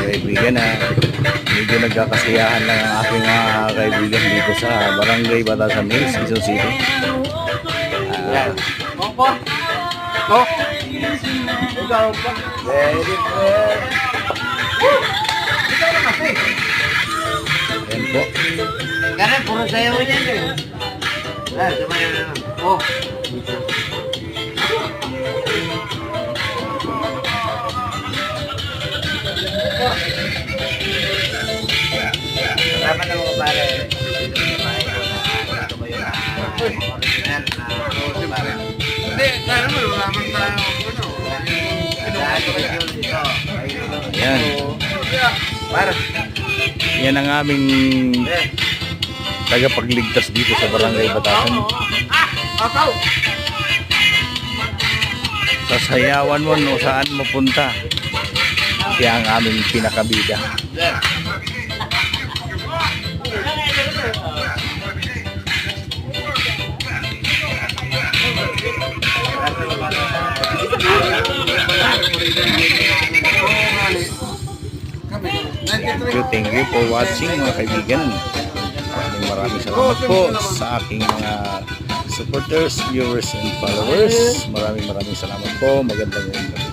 Kaibigan na medyo nagkakasiyahan lang ang aking mga kaibigan dito sa Barangay Batasan Hills, Quezon City. Ayan po. Karena puro sayo niya eh. Sama yan. Salamat na mga pare. Hindi, kaya naman malaman tayo. Ayan. Yan ang aming tagapagligtas dito sa Barangay Batasan. Sasayawan mo no saan mapunta. Siya ang aming pinakabida. Thank you for watching mga kaibigan. Maraming salamat po sa aking mga supporters, viewers, and followers. Maraming salamat po. Magandang gabi.